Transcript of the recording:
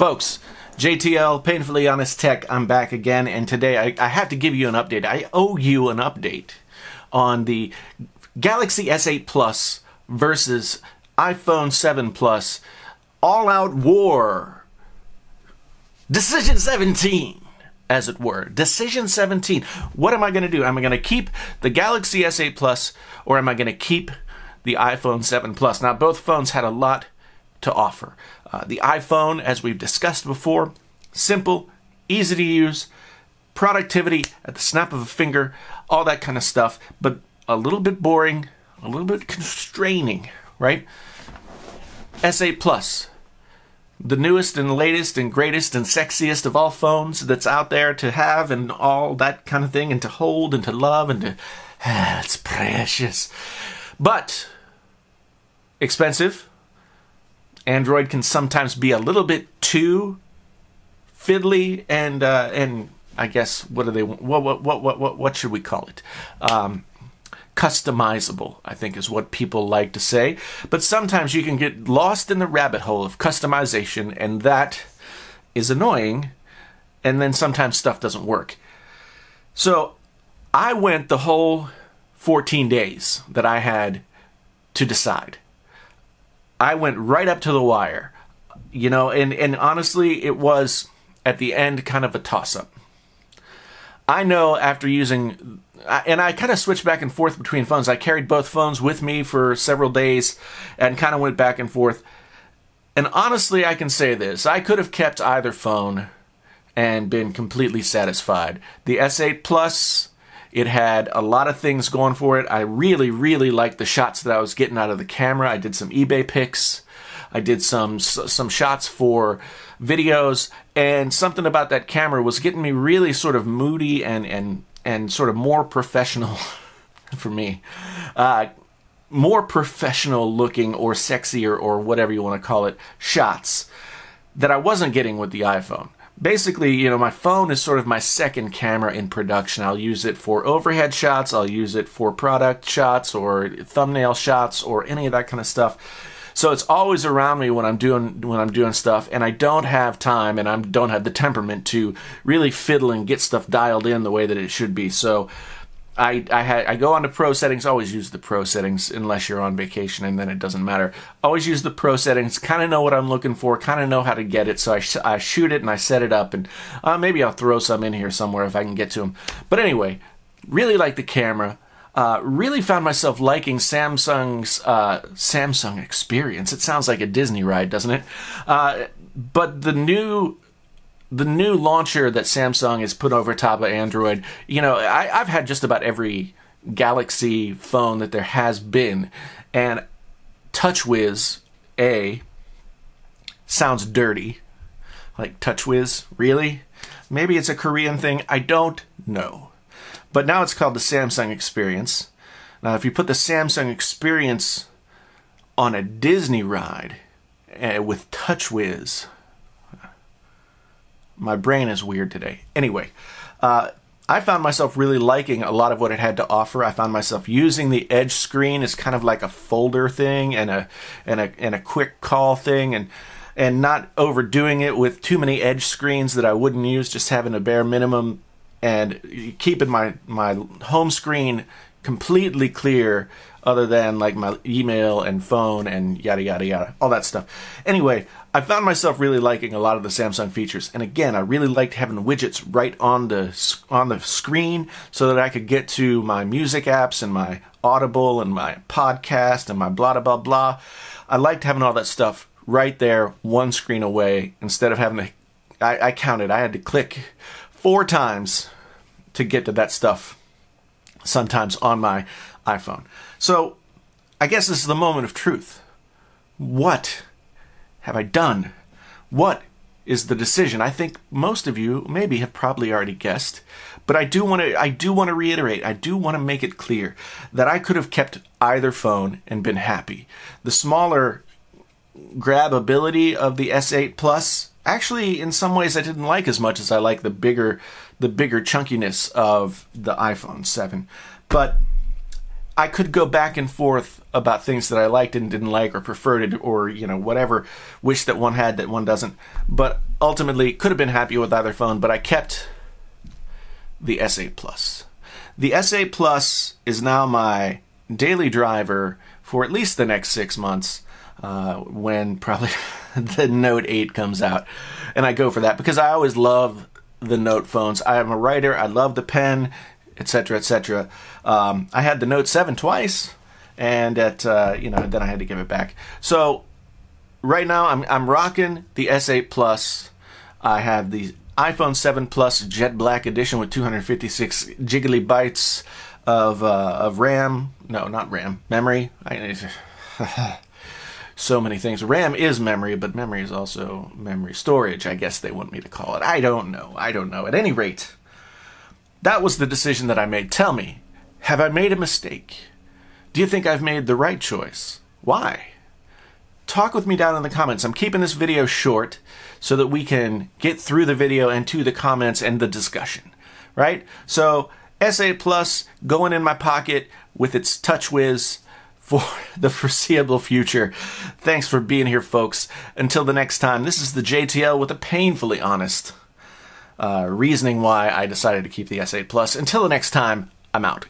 Folks, JTL, Painfully Honest Tech, I'm back again, and today I have to give you an update. I owe you an update on the Galaxy S8 Plus versus iPhone 7 Plus all-out war. Decision 17, as it were. Decision 17. What am I going to do? Am I going to keep the Galaxy S8 Plus, or am I going to keep the iPhone 7 Plus? Now, both phones had a lot to offer. The iPhone, as we've discussed before, simple, easy to use, productivity at the snap of a finger, all that kind of stuff, but a little bit boring, a little bit constraining, right? S8 Plus, the newest and latest and greatest and sexiest of all phones that's out there to have and all that kind of thing, and to hold and to love and to... it's precious. But expensive. Android can sometimes be a little bit too fiddly and I guess what should we call it? Customizable, I think is what people like to say. But sometimes you can get lost in the rabbit hole of customization, and that is annoying, and then sometimes stuff doesn't work. So I went the whole 14 days that I had to decide. I went right up to the wire, you know, and honestly, it was, at the end, kind of a toss-up. I know after using, and I kind of switched back and forth between phones. I carried both phones with me for several days and kind of went back and forth. And honestly, I can say this. I could have kept either phone and been completely satisfied. The S8 Plus, it had a lot of things going for it. I really, really liked the shots that I was getting out of the camera. I did some eBay pics. I did some shots for videos, and something about that camera was getting me really sort of moody and sort of more professional for me. More professional looking or sexier or whatever you want to call it shots that I wasn't getting with the iPhone. Basically, you know, my phone is sort of my second camera in production. I'll use it for overhead shots, I'll use it for product shots or thumbnail shots or any of that kind of stuff. So it's always around me when I'm doing stuff, and I don't have time and I don't have the temperament to really fiddle and get stuff dialed in the way that it should be. So I go on to pro settings. Always use the pro settings unless you're on vacation, and then it doesn't matter. Always use the pro settings, kind of know what I'm looking for, kind of know how to get it, so I shoot it and I set it up, and maybe I'll throw some in here somewhere if I can get to them. But anyway, really like the camera. Really found myself liking Samsung's Samsung Experience. It sounds like a Disney ride, doesn't it? But the new launcher that Samsung has put over top of Android, you know, I've had just about every Galaxy phone that there has been, and TouchWiz sounds dirty. Like TouchWiz, really? Maybe it's a Korean thing, I don't know. But now it's called the Samsung Experience. Now, if you put the Samsung Experience on a Disney ride with TouchWiz, my brain is weird today. Anyway, I found myself really liking a lot of what it had to offer. I found myself using the Edge screen as kind of like a folder thing and a quick call thing, and not overdoing it with too many Edge screens that I wouldn't use, just having a bare minimum, and keeping my home screen completely clear, other than like my email and phone and yada yada yada, all that stuff. Anyway, I found myself really liking a lot of the Samsung features, and again, I really liked having widgets right on the screen so that I could get to my music apps and my Audible and my podcast and my blah blah blah. I liked having all that stuff right there, one screen away, instead of having to. I counted. I had to click 4 times to get to that stuff sometimes on my iPhone. So I guess this is the moment of truth. What have I done? What is the decision? I think most of you maybe have probably already guessed, but I do want to reiterate, I do want to make it clear that I could have kept either phone and been happy. The smaller grabability of the S8 Plus, actually, in some ways, I didn't like as much as I like the bigger chunkiness of the iPhone 7. But I could go back and forth about things that I liked and didn't like or preferred it or, whatever, wish that one had that one doesn't. But ultimately, could have been happy with either phone, but I kept the S8 Plus. The S8 Plus is now my daily driver for at least the next 6 months, when probably the Note 8 comes out. And I go for that because I always love the Note phones. I am a writer. I love the pen, etc., etc. I had the Note 7 twice, and then I had to give it back. So right now I'm rocking the S8 Plus. I have the iPhone 7 Plus Jet Black Edition with 256 gigabytes of RAM. No, not RAM. Memory. So many things. RAM is memory, but memory is also memory storage, I guess they want me to call it. I don't know. At any rate, that was the decision that I made. Tell me, have I made a mistake? Do you think I've made the right choice? Why? Talk with me down in the comments. I'm keeping this video short so that we can get through the video and to the comments and the discussion, right? So S8 Plus going in my pocket with its TouchWiz for the foreseeable future. Thanks for being here, folks. Until the next time, this is the JTL with a painfully honest reasoning why I decided to keep the S8 Plus. Until the next time, I'm out.